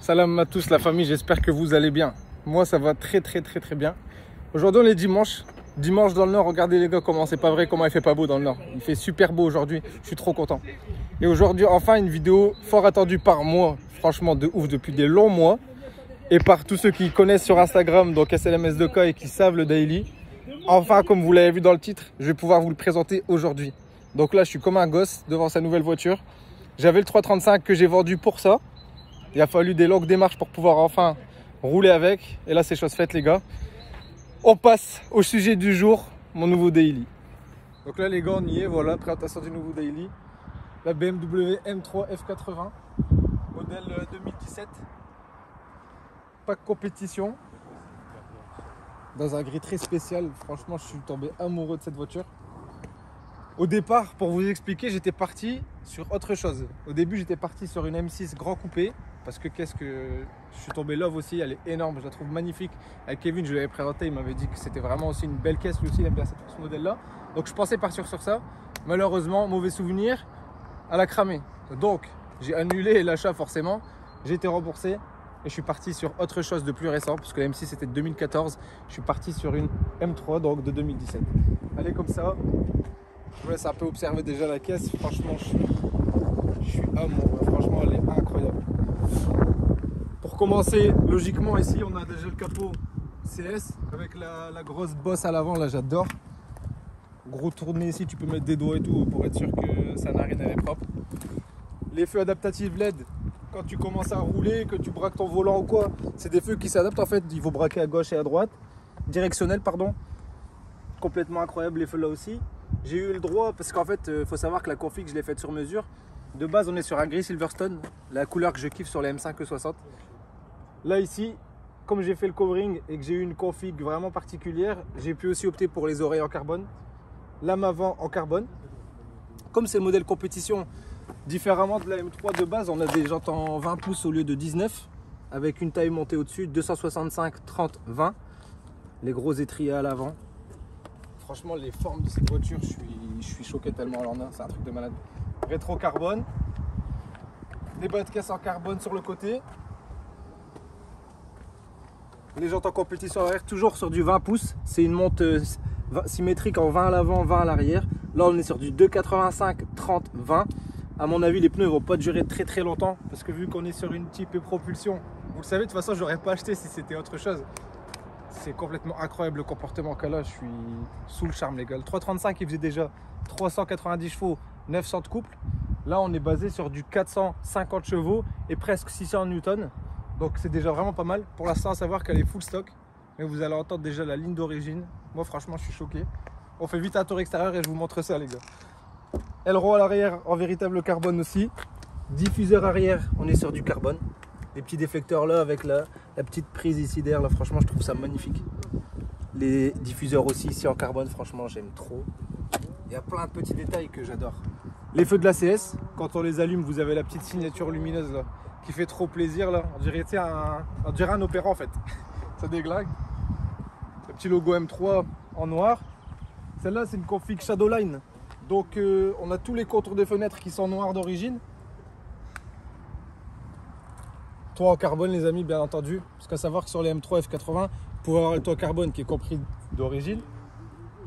Salam à tous la famille, j'espère que vous allez bien. Moi ça va très bien. Aujourd'hui on est dimanche. Dimanche dans le nord, regardez les gars comment c'est pas vrai, comment il fait pas beau dans le nord. Il fait super beau aujourd'hui, je suis trop content. Et aujourd'hui enfin une vidéo fort attendue par moi, franchement de ouf depuis des longs mois. Et par tous ceux qui connaissent sur Instagram, donc SLMS2K et qui savent le daily. Enfin comme vous l'avez vu dans le titre, je vais pouvoir vous le présenter aujourd'hui. Donc là je suis comme un gosse devant sa nouvelle voiture. J'avais le 335 que j'ai vendu pour ça. Il a fallu des longues démarches pour pouvoir enfin rouler avec. Et là, c'est chose faite, les gars. On passe au sujet du jour, mon nouveau daily. Donc là, les gars, on y est. Voilà, présentation du nouveau daily. La BMW M3 F80, modèle 2017. Pack compétition. Dans un gris très spécial. Franchement, je suis tombé amoureux de cette voiture. Au départ, pour vous expliquer, j'étais parti sur autre chose. Au début, j'étais parti sur une M6 grand coupé. Parce que je suis tombé love aussi, elle est énorme, je la trouve magnifique. Avec Kevin, je l'avais présenté, il m'avait dit que c'était vraiment aussi une belle caisse, lui aussi il aime bien ce modèle-là. Donc je pensais partir sur ça. Malheureusement, mauvais souvenir, elle a cramé. Donc j'ai annulé l'achat forcément, j'ai été remboursé et je suis parti sur autre chose de plus récent. Parce que la M6 c'était de 2014, je suis parti sur une M3 donc de 2017. Allez comme ça, je vous laisse un peu observer déjà la caisse. Franchement, je suis amoureux, franchement elle est incroyable. Pour commencer, logiquement ici on a déjà le capot CS avec la grosse bosse à l'avant, là j'adore. Gros tourné ici, tu peux mettre des doigts et tout pour être sûr que ça n'a rien à être propre. Les feux adaptatifs LED, quand tu commences à rouler, que tu braques ton volant ou quoi, c'est des feux qui s'adaptent en fait, il faut braquer à gauche et à droite. Directionnel pardon. Complètement incroyable les feux là aussi. J'ai eu le droit parce qu'en fait il faut savoir que la config je l'ai faite sur mesure. De base on est sur un gris Silverstone, la couleur que je kiffe sur les M5 E60. Là ici, comme j'ai fait le covering et que j'ai eu une config vraiment particulière, j'ai pu aussi opter pour les oreilles en carbone, lame avant en carbone. Comme c'est le modèle compétition, différemment de la M3 de base, on a des jantes en 20 pouces au lieu de 19, avec une taille montée au-dessus, 265, 30, 20. Les gros étriers à l'avant. Franchement, les formes de cette voiture, je suis choqué tellement elle en a, c'est un truc de malade. Rétro carbone, des bas de caisse en carbone sur le côté. Les jantes en compétition arrière, toujours sur du 20 pouces. C'est une monte symétrique en 20 à l'avant, 20 à l'arrière. Là, on est sur du 2,85, 30, 20. À mon avis, les pneus ne vont pas durer très longtemps. Parce que vu qu'on est sur une type propulsion, vous le savez, de toute façon, je n'aurais pas acheté si c'était autre chose. C'est complètement incroyable le comportement qu'elle a. Je suis sous le charme, les gars. Le 335, il faisait déjà 390 chevaux, 900 de couple. Là, on est basé sur du 450 chevaux et presque 600 newtons. Donc c'est déjà vraiment pas mal. Pour l'instant, à savoir qu'elle est full stock. Mais vous allez entendre déjà la ligne d'origine. Moi franchement je suis choqué. On fait vite un tour extérieur et je vous montre ça les gars. Aileron à l'arrière en véritable carbone aussi. Diffuseur arrière, on est sur du carbone. Les petits déflecteurs là avec la petite prise ici derrière. Là franchement je trouve ça magnifique. Les diffuseurs aussi ici en carbone, franchement j'aime trop. Il y a plein de petits détails que j'adore. Les feux de l'ACS, quand on les allume vous avez la petite signature lumineuse là. Qui fait trop plaisir là, on dirait un opéra en fait, ça déglingue. Le petit logo M3 en noir. Celle-là c'est une config Shadowline, donc on a tous les contours des fenêtres qui sont noirs d'origine. Toit en carbone les amis bien entendu, parce qu'à savoir que sur les M3 F80, vous pouvez avoir le toit carbone qui est compris d'origine.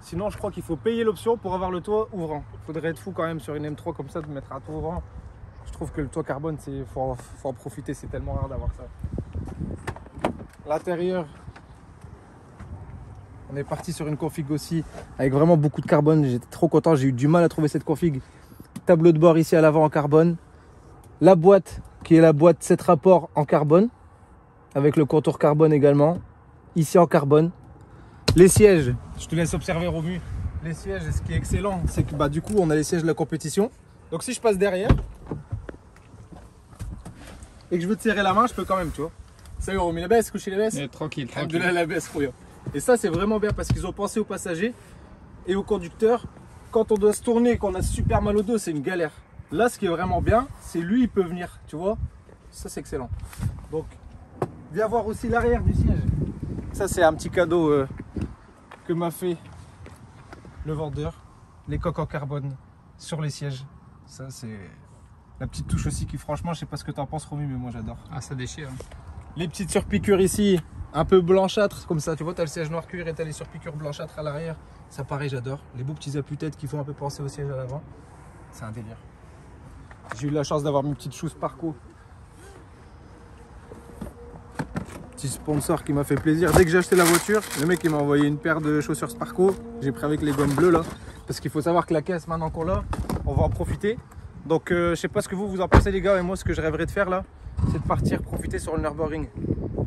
Sinon je crois qu'il faut payer l'option pour avoir le toit ouvrant. Il faudrait être fou quand même sur une M3 comme ça de mettre un toit ouvrant. Je trouve que le toit carbone, faut en profiter, c'est tellement rare d'avoir ça. L'intérieur, on est parti sur une config aussi avec vraiment beaucoup de carbone. J'étais trop content, j'ai eu du mal à trouver cette config. Tableau de bord ici à l'avant en carbone. La boîte qui est la boîte 7 rapports en carbone avec le contour carbone également. Ici en carbone. Les sièges, je te laisse observer Romu. Les sièges, ce qui est excellent, c'est que du coup on a les sièges de la compétition. Donc si je passe derrière et que je veux te serrer la main, je peux quand même, tu vois. Salut Romy, la baisse, coucher les baisses. Tranquille. La baisse, et ça, c'est vraiment bien parce qu'ils ont pensé aux passagers et aux conducteurs. Quand on doit se tourner et qu'on a super mal au dos, c'est une galère. Là, ce qui est vraiment bien, c'est lui, il peut venir, tu vois. Ça, c'est excellent. Donc, viens voir aussi l'arrière du siège. Ça, c'est un petit cadeau que m'a fait le vendeur. Les coques en carbone sur les sièges. Ça, c'est La petite touche aussi qui franchement, je sais pas ce que tu en penses Romu, mais moi j'adore. Ah, ça déchire. Les petites surpiqûres ici, un peu blanchâtres comme ça, tu vois, tu as le siège noir cuir et tu as les surpiqûres blanchâtres à l'arrière. Ça pareil, j'adore. Les beaux petits appuis-têtes qui font un peu penser au siège à l'avant. C'est un délire. J'ai eu la chance d'avoir mes petites choses Sparco. Petit sponsor qui m'a fait plaisir. Dès que j'ai acheté la voiture, le mec il m'a envoyé une paire de chaussures Sparco. J'ai pris avec les gommes bleues là. Parce qu'il faut savoir que la caisse, maintenant qu'on l'a, on va en profiter. Donc je sais pas ce que vous en pensez les gars, mais moi ce que je rêverais de faire là, c'est de partir profiter sur le Nürburgring.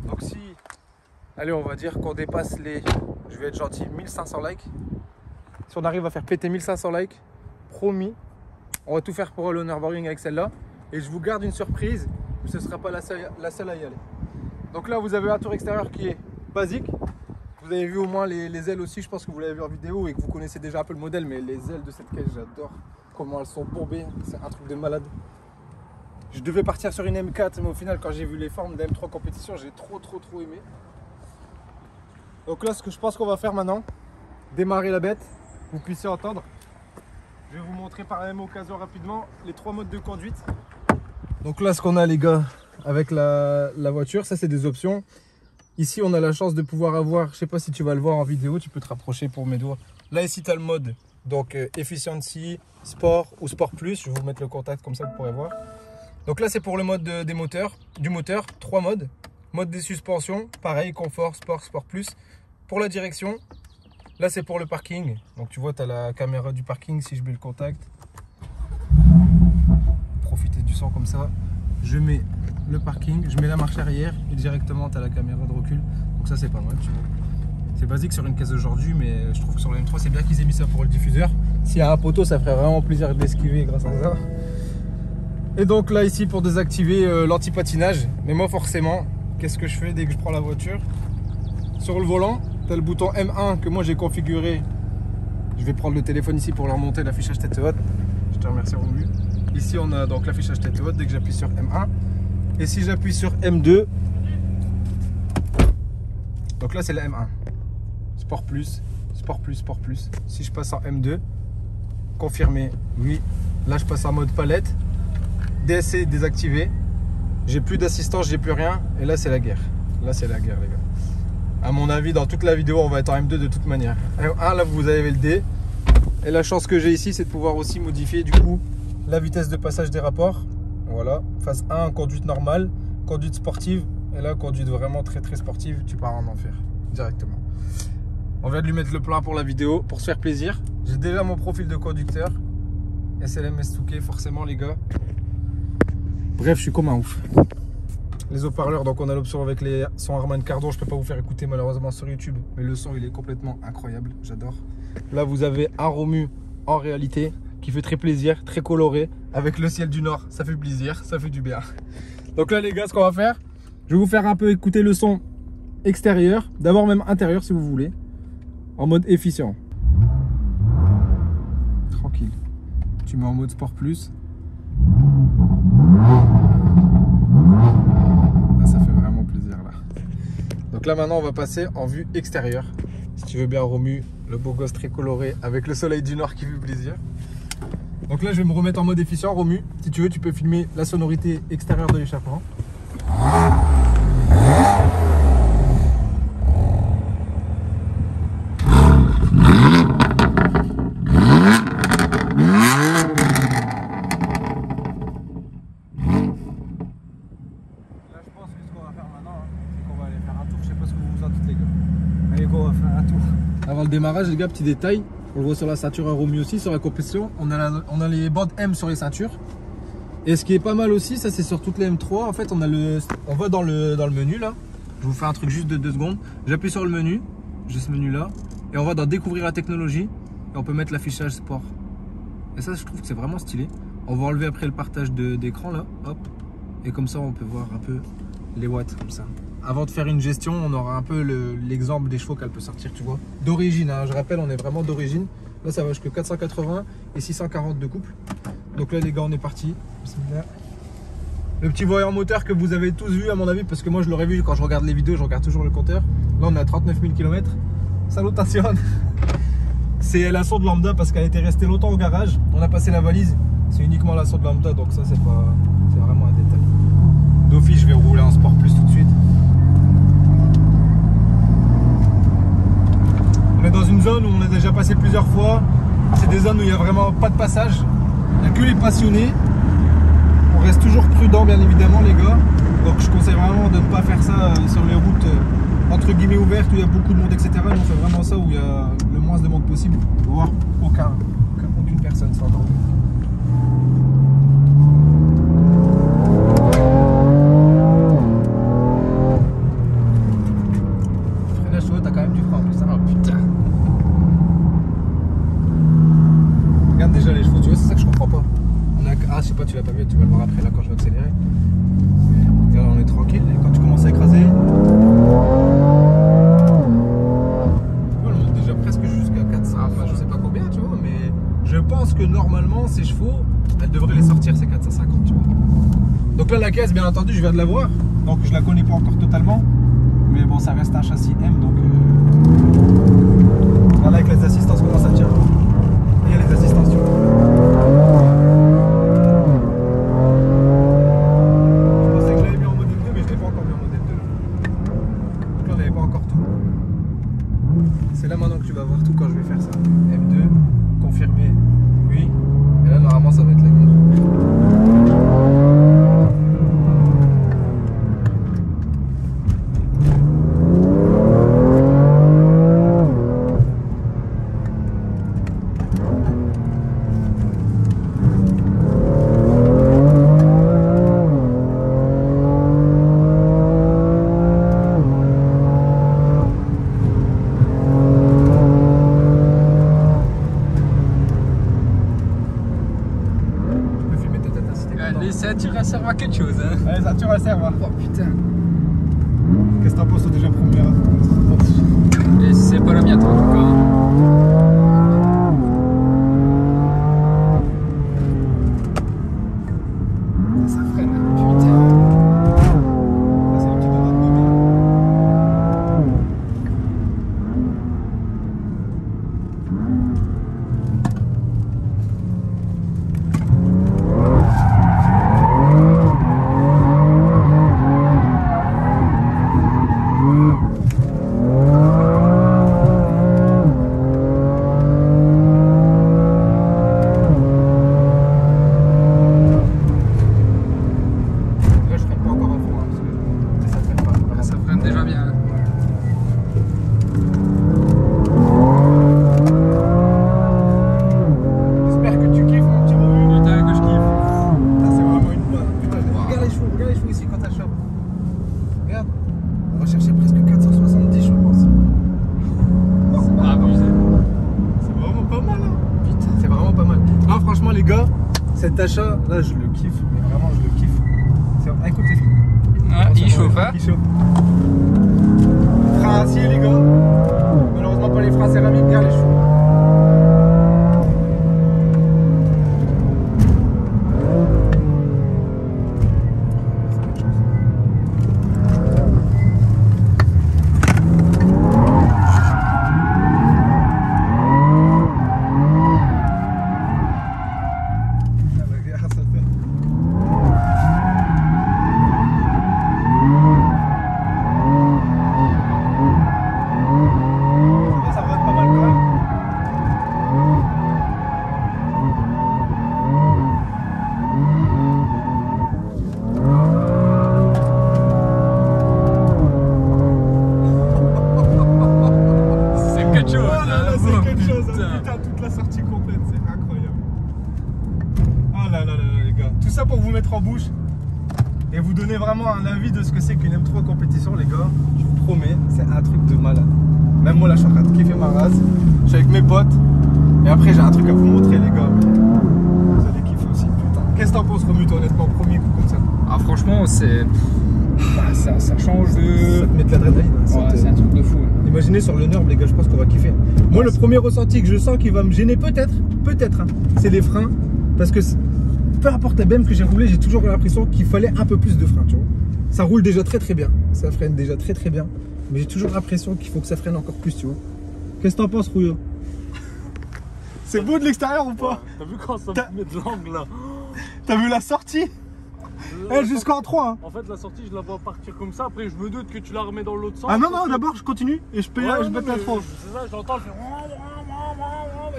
Donc si, allez on va dire qu'on dépasse les, je vais être gentil, 1500 likes. Si on arrive à faire péter 1500 likes, promis, on va tout faire pour le Nürburgring avec celle-là. Et je vous garde une surprise, mais ce ne sera pas la seule à y aller. Donc là vous avez un tour extérieur qui est basique. Vous avez vu au moins les ailes aussi, je pense que vous l'avez vu en vidéo et que vous connaissez déjà un peu le modèle, mais les ailes de cette caisse j'adore. Comment elles sont bombées, c'est un truc de malade. Je devais partir sur une M4, mais au final quand j'ai vu les formes de M3 compétition, j'ai trop aimé. Donc là ce que je pense qu'on va faire maintenant, démarrer la bête, vous puissiez entendre. Je vais vous montrer par la même occasion rapidement les 3 modes de conduite. Donc là ce qu'on a les gars avec la voiture, ça c'est des options. Ici on a la chance de pouvoir avoir, je sais pas si tu vas le voir en vidéo, tu peux te rapprocher pour mes doigts. Là ici tu as le mode, donc Efficiency, Sport ou Sport Plus, je vais vous mettre le contact comme ça vous pourrez voir. Donc là c'est pour le mode du moteur, 3 modes. Mode des suspensions, pareil, confort, sport, Sport Plus. Pour la direction, là c'est pour le parking. Donc tu vois tu as la caméra du parking si je mets le contact. Profitez du son comme ça. Je mets le parking, je mets la marche arrière et directement tu as la caméra de recul. Donc ça c'est pas mal, tu vois. C'est basique sur une caisse d'aujourd'hui, mais je trouve que sur la M3 c'est bien qu'ils aient mis ça pour le diffuseur. S'il y a un poteau, ça ferait vraiment plaisir de l'esquiver grâce à ça. Et donc là ici pour désactiver l'anti-patinage. Mais moi forcément, qu'est-ce que je fais dès que je prends la voiture? Sur le volant, tu as le bouton M1 que moi j'ai configuré. Je vais prendre le téléphone ici pour leur monter l'affichage tête haute. Je te remercie Romu. Ici on a donc l'affichage tête haute dès que j'appuie sur M1. Et si j'appuie sur M2, donc là c'est la M1. Sport plus, Sport plus, Sport plus. Si je passe en M2, confirmé, oui. Là je passe en mode palette. DSC désactivé. J'ai plus d'assistance, j'ai plus rien. Et là c'est la guerre. Là c'est la guerre les gars. À mon avis dans toute la vidéo on va être en M2 de toute manière. Là vous avez le D. Et la chance que j'ai ici c'est de pouvoir aussi modifier du coup la vitesse de passage des rapports. Voilà, phase 1, conduite normale, conduite sportive. Et là, conduite vraiment très sportive, tu pars en enfer directement. On vient de lui mettre le plein pour la vidéo, pour se faire plaisir. J'ai déjà mon profil de conducteur. SLM S2K, forcément les gars. Bref, je suis comme un ouf. Les haut-parleurs, donc on a l'option avec les sons Harman Kardon. Je peux pas vous faire écouter malheureusement sur YouTube, mais le son il est complètement incroyable, j'adore. Là, vous avez un Romu en réalité qui fait très plaisir, très coloré, avec le ciel du nord, ça fait plaisir, ça fait du bien. Donc là les gars, ce qu'on va faire, je vais vous faire un peu écouter le son extérieur, d'abord même intérieur si vous voulez, en mode efficient. Tranquille. Tu mets en mode sport plus. Là ça fait vraiment plaisir là. Donc là maintenant on va passer en vue extérieure. Si tu veux bien Romu, le beau gosse très coloré avec le soleil du nord qui fait plaisir. Donc là je vais me remettre en mode efficient. Romu, si tu veux tu peux filmer la sonorité extérieure de l'échappement. Avant le démarrage les gars, petit détail, on le voit sur la ceinture Romu aussi, sur la compétition, on a les bandes M sur les ceintures. Et ce qui est pas mal aussi, ça c'est sur toutes les M3, en fait on va dans le menu là, je vous fais un truc juste de 2 secondes, j'appuie sur le menu, j'ai ce menu là, et on va dans découvrir la technologie, et on peut mettre l'affichage sport. Et ça je trouve que c'est vraiment stylé. On va enlever après le partage d'écran là, hop, et comme ça on peut voir un peu les watts comme ça. Avant de faire une gestion, on aura un peu l'exemple des chevaux qu'elle peut sortir, tu vois. D'origine, hein, je rappelle, on est vraiment d'origine. Là, ça va jusqu'à 480 et 640 de couple. Donc là, les gars, on est parti. Le petit voyant moteur que vous avez tous vu, à mon avis, parce que moi, je l'aurais vu quand je regarde les vidéos, je regarde toujours le compteur. Là, on est à 39 000 km. Salutations. C'est la sonde lambda parce qu'elle était restée longtemps au garage. On a passé la valise C'est uniquement la sonde lambda, donc ça c'est vraiment un détail. D'office, je vais rouler en sport plus tout de suite. On est dans une zone où on a déjà passé plusieurs fois. C'est des zones où il n'y a vraiment pas de passage. Il n'y a que les passionnés. On reste toujours prudent, bien évidemment, les gars. Donc je conseille vraiment de ne pas faire ça sur les routes entre guillemets ouvertes où il y a beaucoup de monde, etc. Nous, on fait vraiment ça où il y a le moins de monde possible, voire aucune personne. C'est encore mieux. Freinage, tu vois, t'as quand même du frein en plus. Ah putain. Regarde déjà les chevaux, tu vois, c'est ça que je comprends pas. Ah, je sais pas, tu l'as pas vu, tu vas le voir après là quand je vais accélérer. Mais, là, on est tranquille et quand tu commences à écraser. On est déjà presque jusqu'à 400, enfin je sais pas combien, tu vois, mais je pense que normalement ces chevaux, elles devraient les sortir ces 450, tu vois. Donc là, la caisse, bien entendu, je viens de la voir, donc je la connais pas encore totalement, mais bon, ça reste un châssis M, donc voilà, avec les assistances, comment ça tient. Il y a les assistances, tu vois. C'est là maintenant que tu vas voir tout quand je vais faire ça. M2, confirmer, oui. Et là normalement ça va être la guerre. Les ceintures elles servent à quelque chose, hein. Ouais, les ceintures elles servent. Oh putain. Qu'est-ce que t'en penses déjà première? Et c'est pas la mienne en tout cas. Ça freine, putain. Là, c'est le petit dodo de bébé. Déjà bien. J'espère que tu kiffes mon petit Romu. Putain que je kiffe. Ah, c'est vraiment une bonne. Putain, regarde les chevaux ici quand t'as chaud. Regarde, on va chercher presque 470 je pense. C'est pas abusé. C'est vraiment pas mal hein. Putain, c'est vraiment pas mal. Non franchement les gars, cet achat là je le kiffe, mais vraiment je le kiffe. Écoutez. Ah, il chauffe hein. Il chauffe. Frein acier les gars. Malheureusement pas les freins céramiques, regarde les chevaux. Toute la sortie complète, c'est incroyable. Oh là là là les gars, tout ça pour vous mettre en bouche et vous donner vraiment un avis de ce que c'est qu'une M3 compétition les gars. Je vous promets, c'est un truc de malade. Même moi là je suis en train de kiffer ma race. Je suis avec mes potes et après j'ai un truc à vous montrer les gars. Vous allez kiffer aussi, putain. Qu'est-ce que t'en penses Romu toi honnêtement, premier coup comme ça? Ah franchement c'est... Ça change de... Ça te met de l'adrénaline. Ouais, c'est un truc de fou. Imaginez sur le Nurb les gars, je pense qu'on va kiffer. Moi le premier ressenti que je sens qui va me gêner peut-être hein, c'est les freins. Parce que peu importe la BM que j'ai roulé, j'ai toujours eu l'impression qu'il fallait un peu plus de freins, tu vois. Ça roule déjà très bien, ça freine déjà très bien. Mais j'ai toujours l'impression qu'il faut que ça freine encore plus, tu vois. Qu'est-ce que t'en penses Rouillot? C'est beau de l'extérieur ou pas? T'as vu quand ça me met de l'angle là? T'as vu la sortie? Eh, jusqu'en 3 hein. En fait, la sortie, je la vois partir comme ça. Après, je me doute que tu la remets dans l'autre sens. Ah non, non, d'abord je continue et je mets la 3. C'est ça, j'entends, je fais.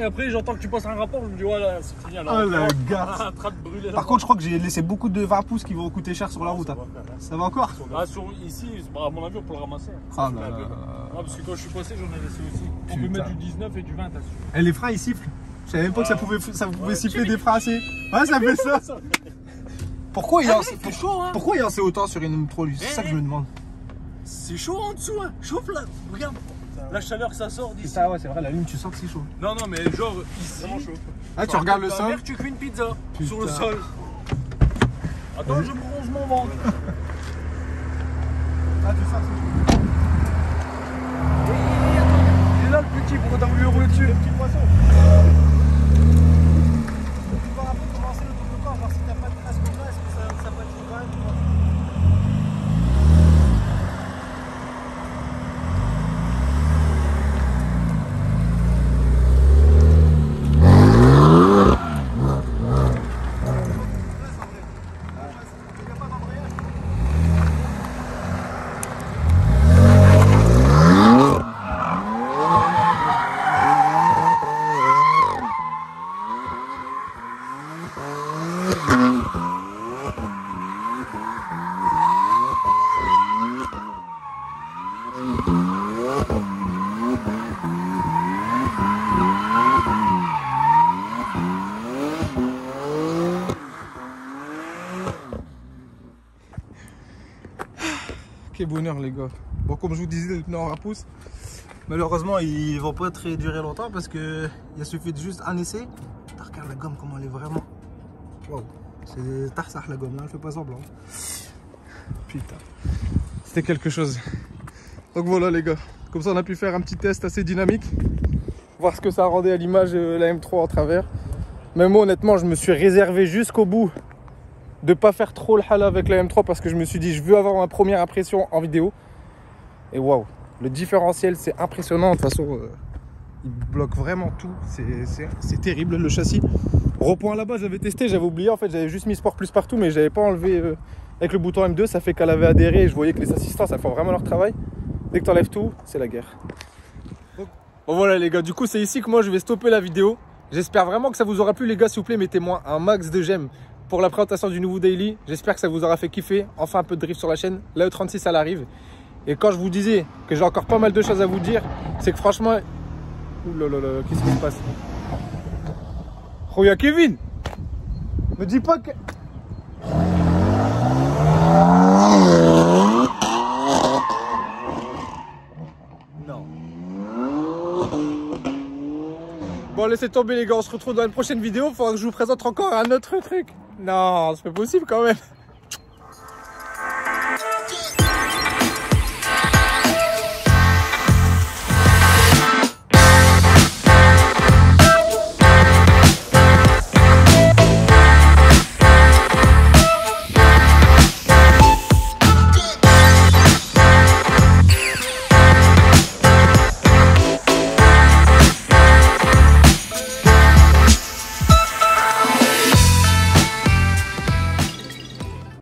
Et après, j'entends que tu passes un rapport. Je me dis, voilà, c'est fini. Alors, Oh la garce. en train de brûler. Par contre, je crois que j'ai laissé beaucoup de 20 pouces qui vont coûter cher sur la route. Hein. Ça va encore? Ah, ici, à mon avis, on peut le ramasser. Ah là là. Parce que quand je suis passé, j'en ai laissé aussi. On peut mettre du 19 et du 20 là-dessus. Et les freins ils sifflent. Je savais même pas que ça pouvait siffler des freins assez. Ouais, ça fait ça. Pourquoi il y a chaud, hein? Pourquoi il y a assez autant sur une M3 lui? C'est ça que je me demande. C'est chaud en dessous, hein. Chauffe là, regarde. La chaleur que ça sort d'ici. Ça, ouais, c'est vrai, la lune, tu sens que c'est chaud. Non, non, mais genre ici. Ah, tu regardes le sol. Tu cuis une pizza sur le sol. Attends, je me ronge mon ventre. Ah, tu sens que c'est chaud. Il est là le petit, pourquoi t'as voulu rouler dessus? Le petit poisson. Tu vas un peu commencer le tour de corps, voir si t'as pas de trace comme ça, est-ce que ça patine quand même, tu vois. Quel bonheur les gars. Bon, comme je vous disais, le pneu en rapousse, malheureusement ils vont pas très durer longtemps parce que il suffit de juste un essai. Regarde la gomme comment elle est vraiment. Waouh, c'est tarsah la gomme là, elle fait pas semblant. Putain, c'était quelque chose. Donc voilà les gars, comme ça on a pu faire un petit test assez dynamique, voir ce que ça rendait à l'image la M3 en travers. Mais moi honnêtement je me suis réservé jusqu'au bout de pas faire trop le hala avec la M3 parce que je me suis dit je veux avoir ma première impression en vidéo. Et waouh, le différentiel c'est impressionnant. De toute façon il bloque vraiment tout, c'est terrible le châssis. Repoint là-bas j'avais testé, j'avais oublié en fait, j'avais juste mis Sport Plus partout mais j'avais pas enlevé avec le bouton M2, ça fait qu'elle avait adhéré et je voyais que les assistants ça fait vraiment leur travail. Dès que tu enlèves tout, c'est la guerre. Bon voilà les gars, du coup c'est ici que moi je vais stopper la vidéo. J'espère vraiment que ça vous aura plu les gars, s'il vous plaît mettez-moi un max de j'aime pour la présentation du nouveau daily. J'espère que ça vous aura fait kiffer, enfin un peu de drift sur la chaîne. La E36 elle arrive. Et quand je vous disais que j'ai encore pas mal de choses à vous dire, c'est que franchement... Oulala, qu'est-ce qui se passe? Oh y'a Kevin! Me dis pas que... Non. Bon laissez tomber les gars, on se retrouve dans une prochaine vidéo. Faudra que je vous présente encore un autre truc. Non, c'est pas possible quand même.